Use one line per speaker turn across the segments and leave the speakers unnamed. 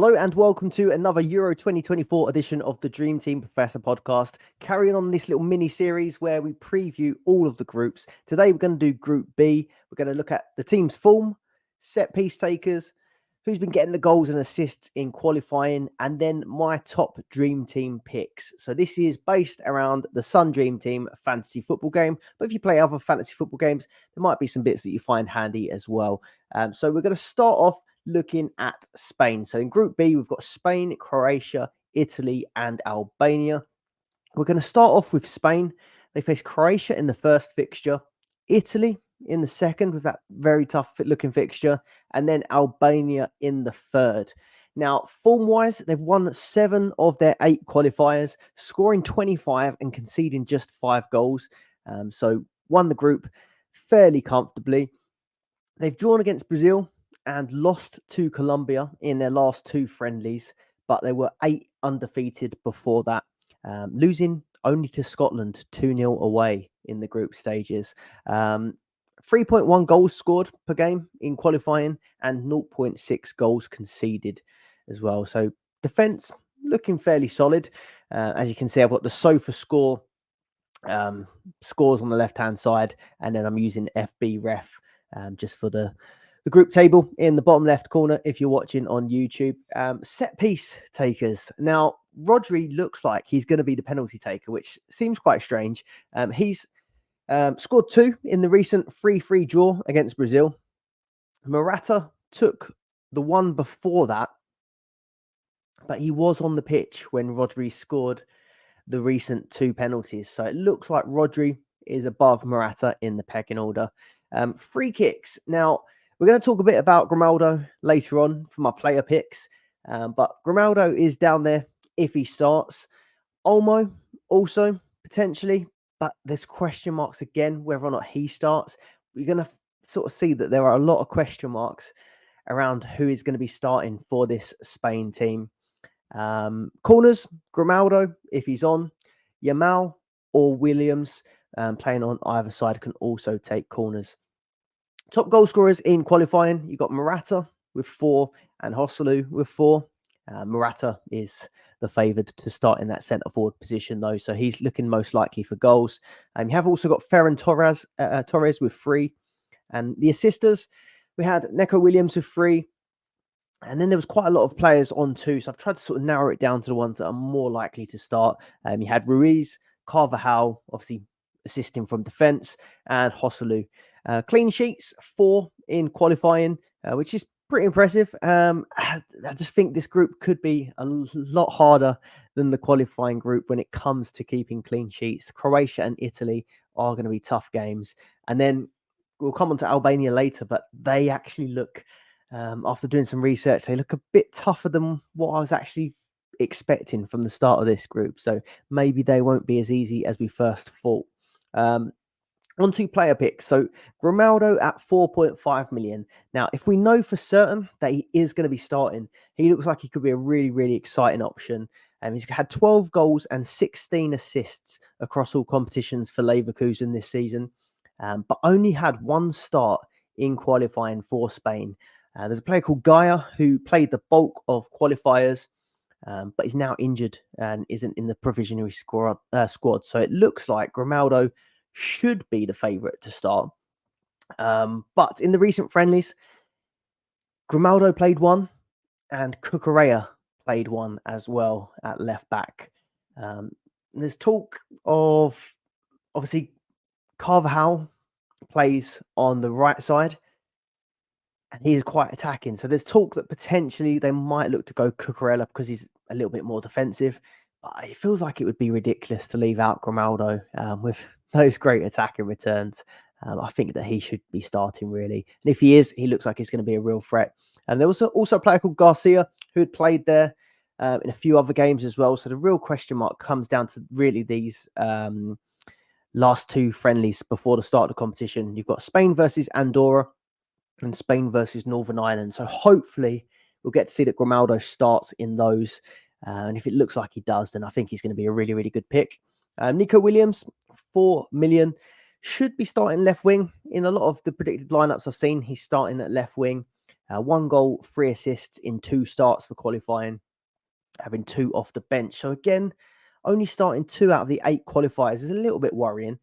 Hello and welcome to another Euro 2024 edition of the Dream Team Professor podcast. Carrying on this little mini series where we preview all of the groups. Today we're going to do Group B. We're going to look at the team's form, set piece takers, who's been getting the goals and assists in qualifying, and then my top Dream Team picks. So this is based around the Sun Dream Team fantasy football game. But if you play other fantasy football games, there might be some bits that you find handy as well. So we're going to start off looking at Spain. So in Group B, we've got Spain, Croatia, Italy, and Albania. We're going to start off with Spain. They face Croatia in the first fixture, Italy in the second with that very tough looking fixture, and then Albania in the third. Now, form-wise, they've won 7 of their 8 qualifiers, scoring 25 and conceding just 5 goals. So won the group fairly comfortably. They've drawn against Brazil and lost to Colombia in their last 2 friendlies, but they were 8 undefeated before that, losing only to Scotland 2-0 away in the group stages. 3.1 goals scored per game in qualifying and 0.6 goals conceded as well. So defence looking fairly solid. As you can see, I've got the sofa score scores on the left-hand side, and then I'm using FB Ref just for the group table in the bottom left corner if you're watching on YouTube. Set piece takers. Now, Rodri looks like he's going to be the penalty taker, which seems quite strange. He's scored 2 in the recent 3-3 draw against Brazil. Morata took the one before that, but he was on the pitch when Rodri scored the recent 2 penalties. So it looks like Rodri is above Morata in the pecking order. Free kicks. Now, we're going to talk a bit about Grimaldo later on for my player picks, but Grimaldo is down there if he starts. Olmo also potentially, but there's question marks again whether or not he starts. We're going to sort of see that there are a lot of question marks around who is going to be starting for this Spain team. Corners, Grimaldo if he's on, Yamal or Williams playing on either side can also take corners. Top goal scorers in qualifying, you've got Morata with 4 and Joselu with 4. Morata is the favoured to start in that centre forward position, though, so he's looking most likely for goals. You have also got Ferran Torres with 3. And the assisters, we had Neco Williams with 3. And then there was quite a lot of players on 2, so I've tried to sort of narrow it down to the ones that are more likely to start. You had Ruiz, Carvajal, obviously assisting from defence, and Joselu. Clean sheets, 4 in qualifying, which is pretty impressive. I just think this group could be a lot harder than the qualifying group when it comes to keeping clean sheets. Croatia and Italy are going to be tough games. And then we'll come on to Albania later, but they actually look, after doing some research, they look a bit tougher than what I was actually expecting from the start of this group. So maybe they won't be as easy as we first thought. On to player picks. So Grimaldo at 4.5 million. Now, if we know for certain that he is going to be starting, he looks like he could be a really, really exciting option. He's had 12 goals and 16 assists across all competitions for Leverkusen this season, but only had 1 start in qualifying for Spain. There's a player called Gaia who played the bulk of qualifiers, but is now injured and isn't in the provisionary squad. So it looks like Grimaldo should be the favourite to start. But in the recent friendlies, Grimaldo played 1 and Cucurella played 1 as well at left back. There's talk of, obviously, Carvajal plays on the right side and he's quite attacking. So there's talk that potentially they might look to go Cucurella because he's a little bit more defensive. But it feels like it would be ridiculous to leave out Grimaldo with those great attacking returns. I think that he should be starting, really. And if he is, he looks like he's going to be a real threat. And there was also a player called Garcia who had played there in a few other games as well. So the real question mark comes down to really these last 2 friendlies before the start of the competition. You've got Spain versus Andorra and Spain versus Northern Ireland. So hopefully we'll get to see that Grimaldo starts in those. And if it looks like he does, then I think he's going to be a really, really good pick. Neco Williams, 4 million, should be starting left wing. In a lot of the predicted lineups I've seen, he's starting at left wing. 1 goal, 3 assists in 2 starts for qualifying, having 2 off the bench. So again, only starting 2 out of the 8 qualifiers is a little bit worrying.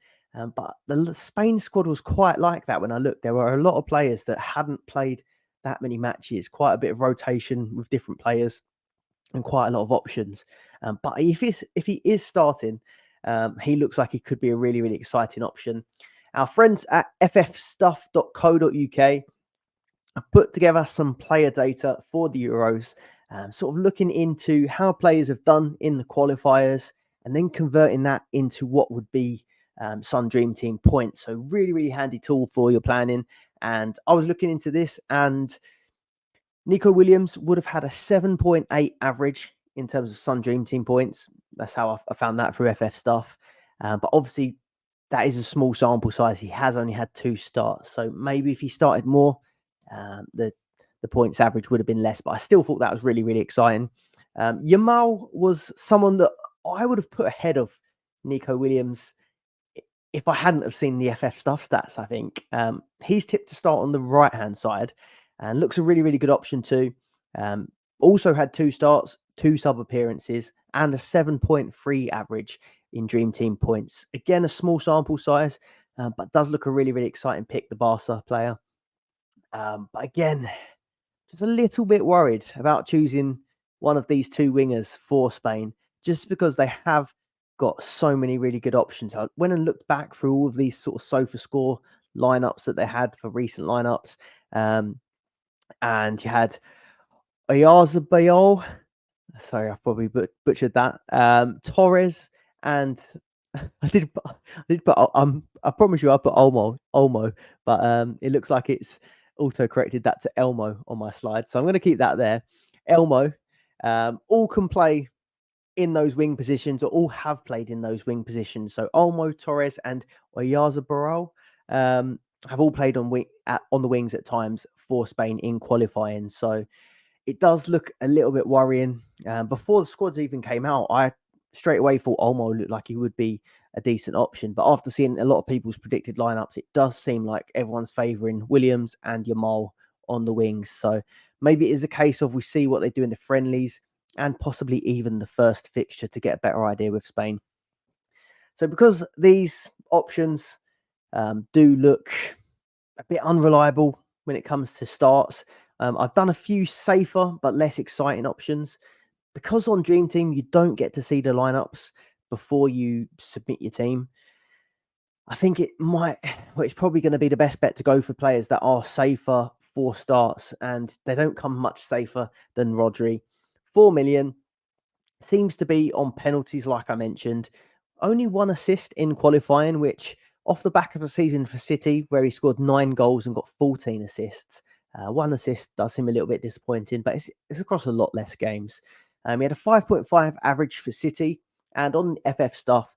But the Spain squad was quite like that when I looked. There were a lot of players that hadn't played that many matches, quite a bit of rotation with different players and quite a lot of options. But if he is starting, he looks like he could be a really, really exciting option. Our friends at ffstuff.co.uk have put together some player data for the Euros, sort of looking into how players have done in the qualifiers and then converting that into what would be Sun Dream Team points. So really, really handy tool for your planning. And I was looking into this, and Nico Williams would have had a 7.8 average in terms of Sun Dream Team points. That's how I found that through FF Stuff. But obviously, that is a small sample size. He has only had 2 starts. So maybe if he started more, the points average would have been less. But I still thought that was really, really exciting. Yamal was someone that I would have put ahead of Nico Williams if I hadn't have seen the FF Stuff stats. I think he's tipped to start on the right-hand side and looks a really, really good option too. Also had 2 starts, 2 sub appearances, and a 7.3 average in Dream Team points. Again, a small sample size, but does look a really, really exciting pick, the Barca player. But again, just a little bit worried about choosing one of these 2 wingers for Spain, just because they have got so many really good options. I went and looked back through all of these sort of sofa score lineups that they had for recent lineups. And you had Oyarzabal, sorry, I've probably butchered that. Torres, and I did put I promise you I put Olmo, but it looks like it's auto corrected that to Elmo on my slide. So I'm going to keep that there. Elmo, all can play in those wing positions, or all have played in those wing positions. So Olmo, Torres, and Oyarzabal have all played on the wings at times for Spain in qualifying. So it does look a little bit worrying. Before the squads even came out, I straight away thought Olmo looked like he would be a decent option. But after seeing a lot of people's predicted lineups, it does seem like everyone's favouring Williams and Yamal on the wings. So maybe it is a case of we see what they do in the friendlies and possibly even the first fixture to get a better idea with Spain. So because these options do look a bit unreliable when it comes to starts, I've done a few safer but less exciting options. Because on Dream Team, you don't get to see the lineups before you submit your team. I think it's probably going to be the best bet to go for players that are safer for starts, and they don't come much safer than Rodri. 4 million, seems to be on penalties, like I mentioned. Only 1 assist in qualifying, which off the back of a season for City where he scored 9 goals and got 14 assists. 1 assist does seem a little bit disappointing, but it's across a lot less games. He had a 5.5 average for City, and on FF Stuff,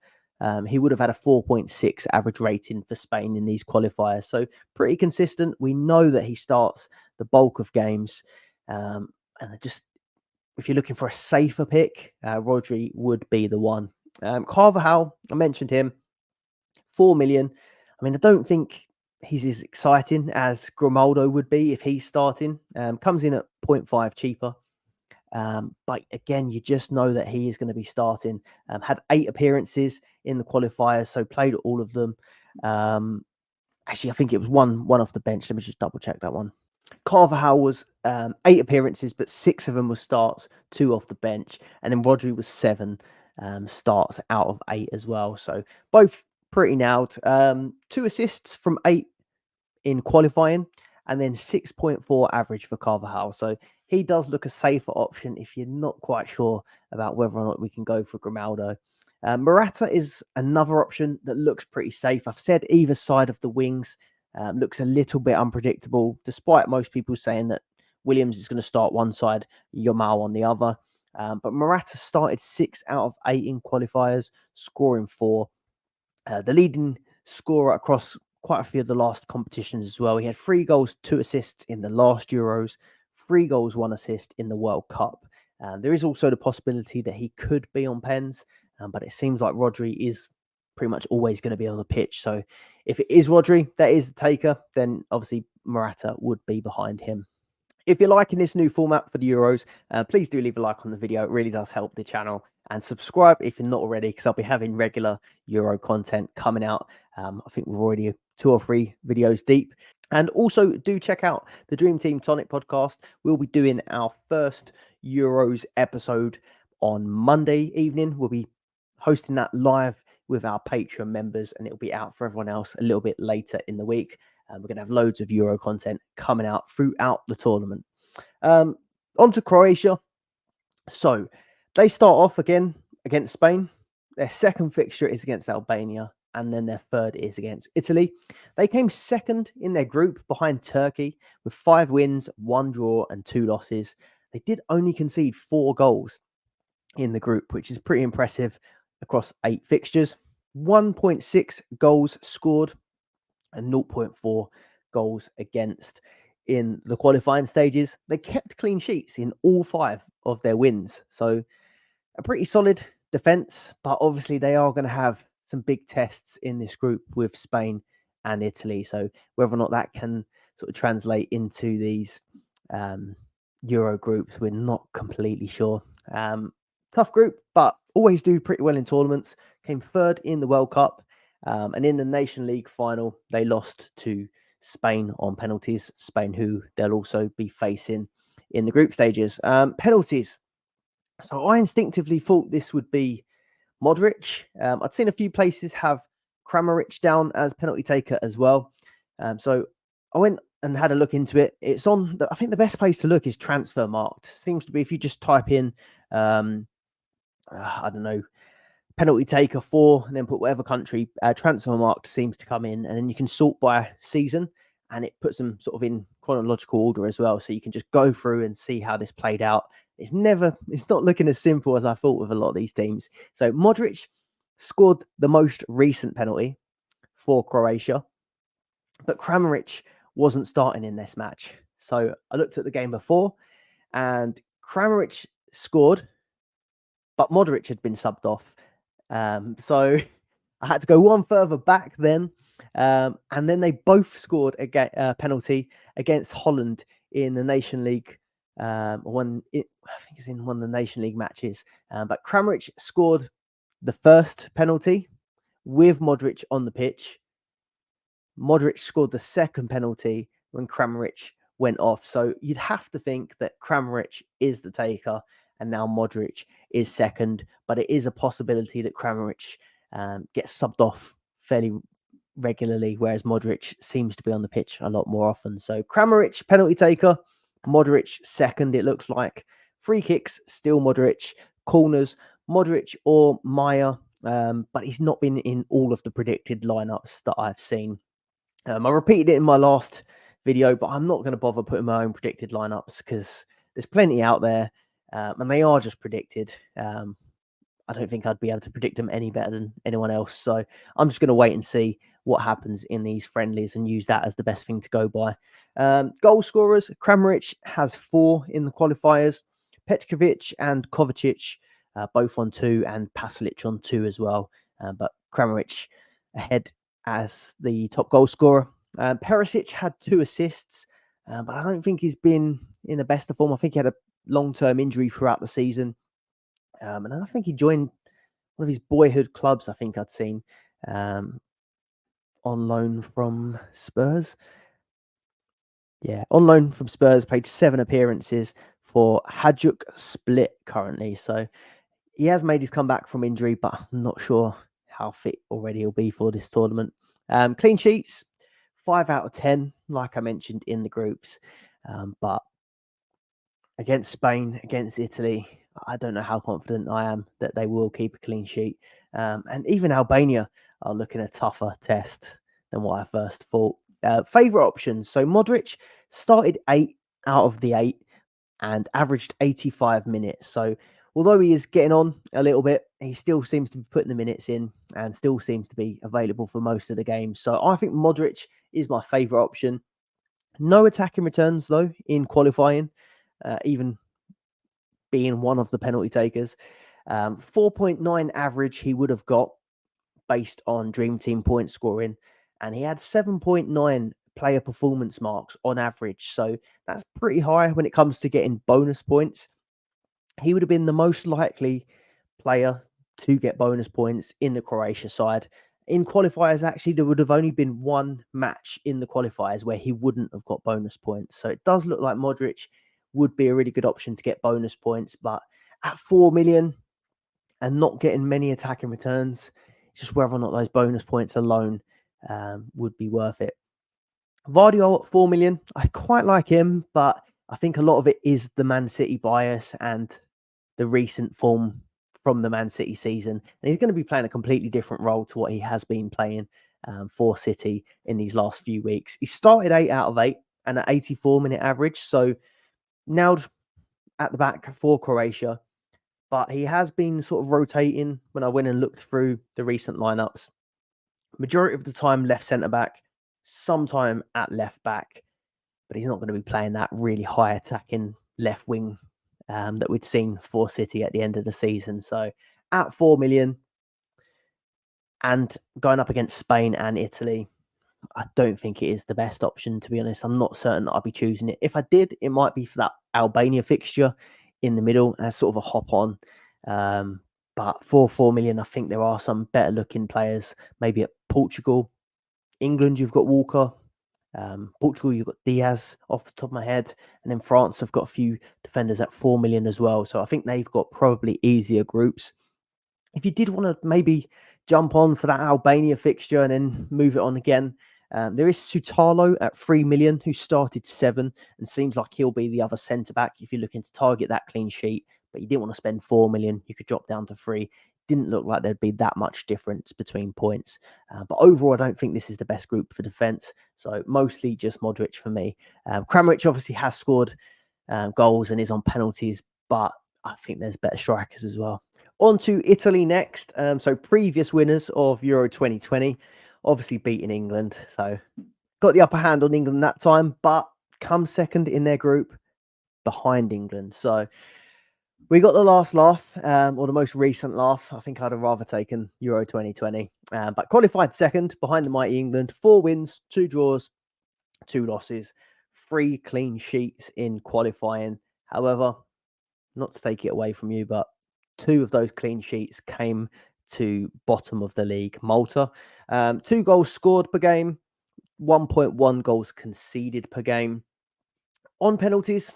he would have had a 4.6 average rating for Spain in these qualifiers. So pretty consistent. We know that he starts the bulk of games. And if you're looking for a safer pick, Rodri would be the one. Carvajal, I mentioned him, 4 million. I mean, I don't think he's as exciting as Grimaldo would be if he's starting. Comes in at 0.5 cheaper. But again, you just know that he is going to be starting. Had 8 appearances in the qualifiers, so played all of them. Actually, I think it was one off the bench. Let me just double check that one. Carvajal was 8 appearances, but 6 of them were starts, 2 off the bench. And then Rodri was 7 starts out of 8 as well. So both pretty nailed. 2 assists from 8 in qualifying, and then 6.4 average for Carvajal. So he does look a safer option if you're not quite sure about whether or not we can go for Grimaldo. Morata is another option that looks pretty safe. I've said either side of the wings looks a little bit unpredictable, despite most people saying that Williams is going to start one side, Yamal on the other. But Morata started 6 out of 8 in qualifiers, scoring 4. The leading scorer across quite a few of the last competitions as well. He had 3 goals, 2 assists in the last Euros, 3 goals, 1 assist in the World Cup. There is also the possibility that he could be on pens, but it seems like Rodri is pretty much always going to be on the pitch. So if it is Rodri that is the taker, then obviously Morata would be behind him. If you're liking this new format for the Euros, please do leave a like on the video. It really does help the channel. And subscribe if you're not already, because I'll be having regular Euro content coming out. I think we're already 2 or 3 videos deep. And also do check out the Dream Team Tonic podcast. We'll be doing our first Euros episode on Monday evening. We'll be hosting that live with our Patreon members, and it'll be out for everyone else a little bit later in the week. We're going to have loads of Euro content coming out throughout the tournament. On to Croatia. So they start off again against Spain. Their second fixture is against Albania, and then their third is against Italy. They came second in their group behind Turkey with 5 wins, 1 draw, and 2 losses. They did only concede 4 goals in the group, which is pretty impressive across 8 fixtures. 1.6 goals scored and 0.4 goals against in the qualifying stages. They kept clean sheets in all 5 of their wins. So a pretty solid defense, but obviously they are going to have some big tests in this group with Spain and Italy. So whether or not that can sort of translate into these Euro groups, we're not completely sure. Tough group, but always do pretty well in tournaments. Came third in the World Cup. And in the Nation League final, they lost to Spain on penalties. Spain, who they'll also be facing in the group stages. Penalties. So I instinctively thought this would be Modric. I'd seen a few places have Kramaric down as penalty taker as well. So I went and had a look into it. It's on, I think the best place to look is transfer marked. Seems to be if you just type in, I don't know, penalty taker for, and then put whatever country, transfer marked seems to come in, and then you can sort by season, and it puts them sort of in chronological order as well. So you can just go through and see how this played out. It's not looking as simple as I thought with a lot of these teams. So Modric scored the most recent penalty for Croatia, but Kramaric wasn't starting in this match. So I looked at the game before, and Kramaric scored, but Modric had been subbed off. So I had to go one further back then. And then they both scored a penalty against Holland in the Nation League. I think it's in one of the Nation League matches. But Kramaric scored the first penalty with Modric on the pitch. Modric scored the second penalty when Kramaric went off. So you'd have to think that Kramaric is the taker and now Modric is second. But it is a possibility that Kramaric gets subbed off fairly regularly, whereas Modric seems to be on the pitch a lot more often. So Kramaric, penalty taker. Modric second, it looks like. Free kicks, still Modric. Corners, Modric or Maya. But he's not been in all of the predicted lineups that I've seen. I repeated it in my last video, but I'm not going to bother putting my own predicted lineups because there's plenty out there, and they are just predicted. I don't think I'd be able to predict them any better than anyone else. So I'm just going to wait and see what happens in these friendlies and use that as the best thing to go by. Goal scorers, Kramaric has 4 in the qualifiers. Petkovic and Kovacic both on 2, and Pasalic on 2 as well. But Kramaric ahead as the top goal scorer. Perisic had 2 assists, but I don't think he's been in the best of form. I think he had a long-term injury throughout the season. And I think he joined one of his boyhood clubs, I think I'd seen, on loan from Spurs. Yeah, on loan from Spurs, played 7 appearances for Hajduk Split currently. So he has made his comeback from injury, but I'm not sure how fit already he'll be for this tournament. Clean sheets, 5 out of 10, like I mentioned in the groups. But against Spain, against Italy, I don't know how confident I am that they will keep a clean sheet. And even Albania are looking a tougher test than what I first thought. Favourite options. So Modric started 8 out of the 8 and averaged 85 minutes. So although he is getting on a little bit, he still seems to be putting the minutes in and still seems to be available for most of the games. So I think Modric is my favourite option. No attacking returns, though, in qualifying, even being one of the penalty takers. 4.9 average he would have got based on Dream Team point scoring, and he had 7.9 player performance marks on average. So that's pretty high when it comes to getting bonus points. He would have been the most likely player to get bonus points in the Croatia side. In qualifiers, actually, there would have only been one match in the qualifiers where he wouldn't have got bonus points. So it does look like Modric would be a really good option to get bonus points. But at 4 million and not getting many attacking returns, just whether or not those bonus points alone would be worth it. Vardy at 4 million, I quite like him, but I think a lot of it is the Man City bias and the recent form from the Man City season. And he's going to be playing a completely different role to what he has been playing for City in these last few weeks. He started 8 out of 8 and an 84-minute average, so now at the back for Croatia. But he has been sort of rotating when I went and looked through the recent lineups. Majority of the time left centre-back, sometime at left-back, but he's not going to be playing that really high attacking left wing that we'd seen for City at the end of the season. So at 4 million and going up against Spain and Italy, I don't think it is the best option, to be honest. I'm not certain that I'll be choosing it. If I did, it might be for that Albania fixture in the middle as sort of a hop on. But for 4 million, I think there are some better looking players, maybe at Portugal. England, you've got Walker. Portugal, you've got Diaz off the top of my head. And then France have got a few defenders at 4 million as well. So I think they've got probably easier groups. If you did want to maybe jump on for that Albania fixture and then move it on again, there is Sutalo at 3 million, who started 7 and seems like he'll be the other centre-back if you're looking to target that clean sheet, but you didn't want to spend 4 million, you could drop down to 3. Didn't look like there'd be that much difference between points. But overall, I don't think this is the best group for defence. So mostly just Modric for me. Kramaric obviously has scored goals and is on penalties, but I think there's better strikers as well. On to Italy next. So previous winners of Euro 2020, obviously beating England. So got the upper hand on England that time, but come second in their group behind England. So we got the last laugh, or the most recent laugh. I think I'd have rather taken Euro 2020, but qualified second behind the mighty England. 4 wins, 2 draws, 2 losses, 3 clean sheets in qualifying. However, not to take it away from you, but 2 of those clean sheets came to bottom of the league, Malta. 2 goals scored per game, 1.1 goals conceded per game. On penalties,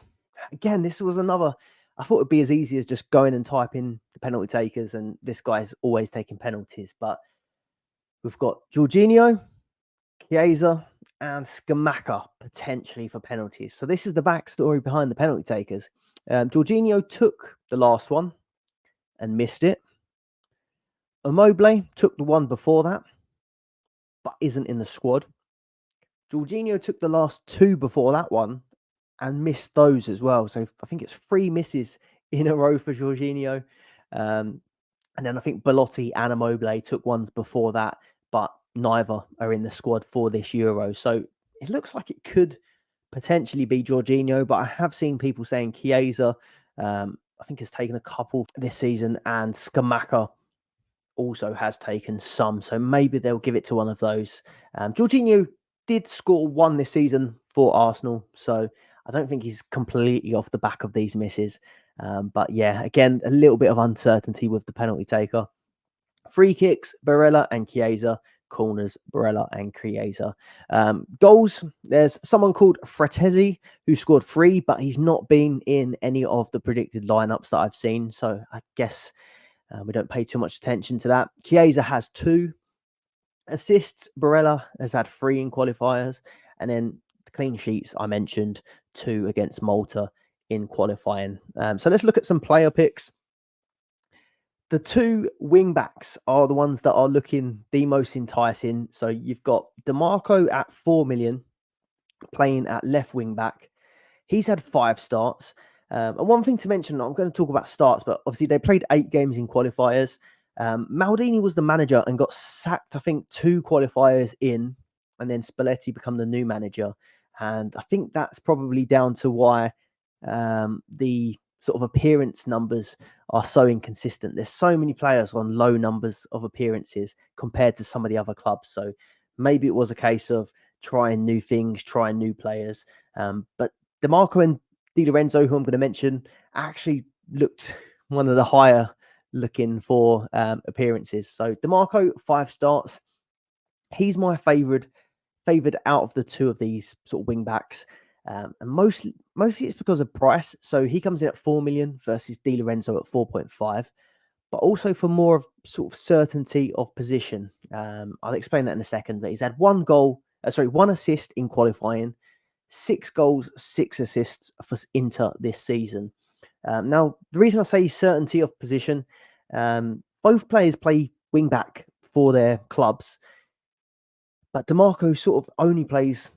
again, this was another... I thought it'd be as easy as just going and typing the penalty takers, and this guy's always taking penalties. But we've got Jorginho, Chiesa, and Scamacca potentially for penalties. So this is the backstory behind the penalty takers. Jorginho took the last one and missed it. Immobile took the one before that, but isn't in the squad. Jorginho took the last 2 before that one and missed those as well. So I think it's 3 misses in a row for Jorginho. And then I think Belotti and Immobile took ones before that, but neither are in the squad for this Euro. So it looks like it could potentially be Jorginho, but I have seen people saying Chiesa, I think, has taken a couple this season, and Scamacca also has taken some. So maybe they'll give it to one of those. Jorginho did score 1 this season for Arsenal, so I don't think he's completely off the back of these misses. But yeah, again, a little bit of uncertainty with the penalty taker. Free kicks, Barella and Chiesa. Corners, Barella and Chiesa. Goals, there's someone called Fratesi who scored 3, but he's not been in any of the predicted lineups that I've seen. So I guess we don't pay too much attention to that. Chiesa has 2 assists. Barella has had 3 in qualifiers. And then the clean sheets I mentioned, 2 against Malta in qualifying. So let's look at some player picks. The 2 wing backs are the ones that are looking the most enticing. So you've got DeMarco at 4 million playing at left wing back. He's had 5 starts. And one thing to mention, I'm going to talk about starts, but obviously they played 8 games in qualifiers. Maldini was the manager and got sacked, I think, 2 qualifiers in, and then Spalletti become the new manager. And I think that's probably down to why the sort of appearance numbers are so inconsistent. There's so many players on low numbers of appearances compared to some of the other clubs. So maybe it was a case of trying new things, trying new players. But DeMarco and Di Lorenzo, who I'm going to mention, actually looked one of the higher looking for appearances. So DeMarco, 5 starts. He's my favoured out of the two of these sort of wing backs. And mostly it's because of price. So he comes in at 4 million versus Di Lorenzo at 4.5, but also for more of sort of certainty of position. I'll explain that in a second, but he's had 1 assist in qualifying, 6 goals, 6 assists for Inter this season. Now, the reason I say certainty of position, both players play wing back for their clubs, but DeMarco sort of only plays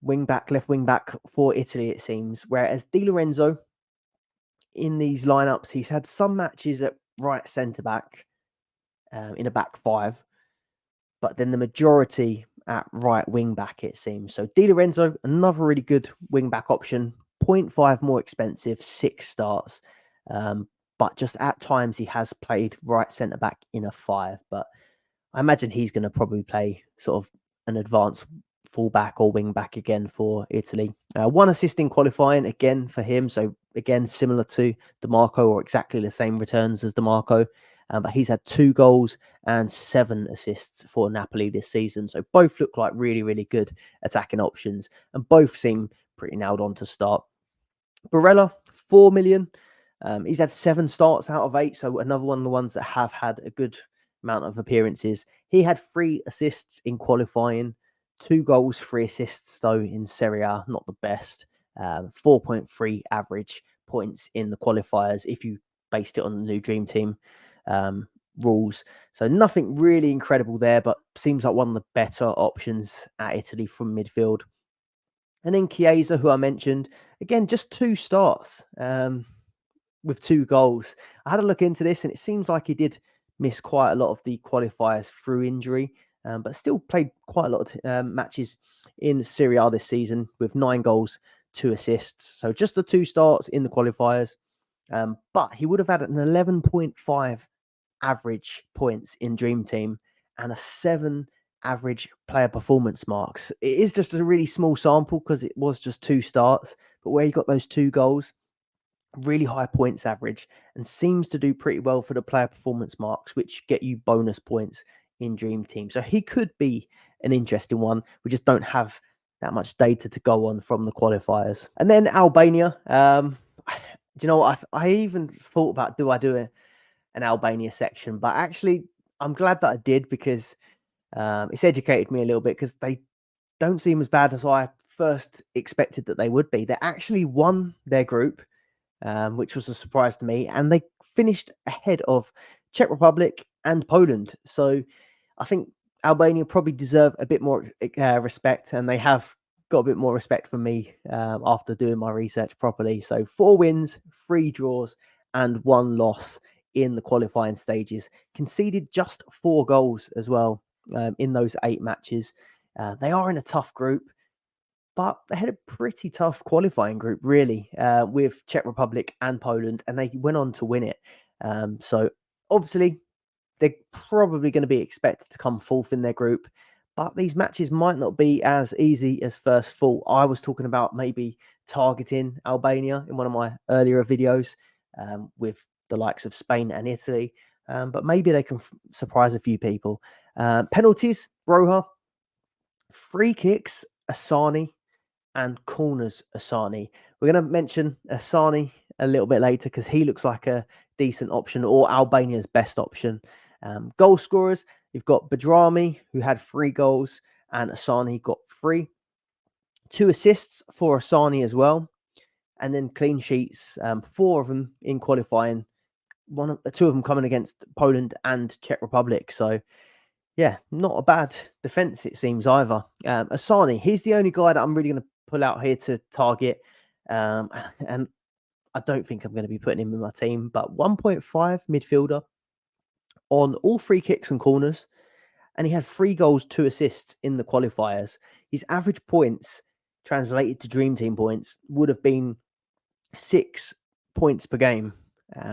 left wing back for Italy, it seems. Whereas Di Lorenzo, in these lineups, he's had some matches at right centre back in a back 5, but then the majority at right wing back, it seems. So Di Lorenzo, another really good wing back option, 0.5 more expensive, 6 starts. But just at times he has played right centre back in a 5. But I imagine he's going to probably play sort of an advanced fullback or wing back again for Italy. 1 assist in qualifying again for him. So again, similar to DeMarco, or exactly the same returns as DeMarco. But he's had 2 goals and 7 assists for Napoli this season. So both look like really, really good attacking options, and both seem pretty nailed on to start. Barella, 4 million. He's had 7 starts out of 8. So another one of the ones that have had a good amount of appearances. He had 3 assists in qualifying, 2 goals, 3 assists though in Serie A, not the best. 4.3 average points in the qualifiers if you based it on the new Dream Team rules. So nothing really incredible there, but seems like one of the better options at Italy from midfield. And then Chiesa, who I mentioned, again, just 2 starts with 2 goals. I had a look into this, and it seems like he did miss quite a lot of the qualifiers through injury, but still played quite a lot of matches in Serie A this season with 9 goals, 2 assists. So just the 2 starts in the qualifiers. But he would have had an 11.5 average points in Dream Team and a 7 average player performance marks. It is just a really small sample because it was just 2 starts, but where he got those 2 goals, really high points average, and seems to do pretty well for the player performance marks, which get you bonus points in Dream Team. So he could be an interesting one. We just don't have that much data to go on from the qualifiers. And then Albania. Do you know what? I even thought about, do I do an Albania section? But actually, I'm glad that I did, because it's educated me a little bit, because they don't seem as bad as I first expected that they would be. They actually won their group, which was a surprise to me, and they finished ahead of Czech Republic and Poland. So I think Albania probably deserve a bit more respect, and they have got a bit more respect from me after doing my research properly. So 4 wins, 3 draws, and 1 loss in the qualifying stages. Conceded just 4 goals as well in those 8 matches. They are in a tough group, but they had a pretty tough qualifying group, really, with Czech Republic and Poland, and they went on to win it. So obviously, they're probably going to be expected to come 4th in their group, but these matches might not be as easy as first thought. I was talking about maybe targeting Albania in one of my earlier videos with the likes of Spain and Italy, but maybe they can surprise a few people. Penalties, Broha. Free kicks, Asani. And corners, Asani. We're going to mention Asani a little bit later, because he looks like a decent option, or Albania's best option. Goal scorers, you've got Badrami, who had 3 goals, and Asani got 3. 2 assists for Asani as well. And then clean sheets, 4 of them in qualifying, 2 of them coming against Poland and Czech Republic. So yeah, not a bad defense, it seems, either. Asani, he's the only guy that I'm really going to pull out here to target. And I don't think I'm going to be putting him in my team, but 1.5 midfielder on all free kicks and corners. And he had 3 goals, 2 assists in the qualifiers. His average points translated to Dream Team points would have been 6 points per game,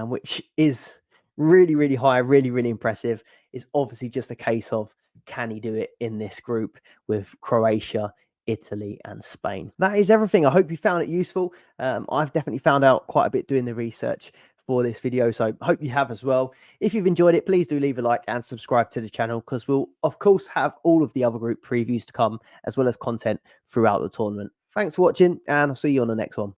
which is really, really high, really, really impressive. It's obviously just a case of, can he do it in this group with Croatia, Italy and Spain. That is everything. I hope you found it useful. I've definitely found out quite a bit doing the research for this video, so I hope you have as well. If you've enjoyed it, please do leave a like and subscribe to the channel, because we'll of course have all of the other group previews to come, as well as content throughout the tournament. Thanks for watching, and I'll see you on the next one.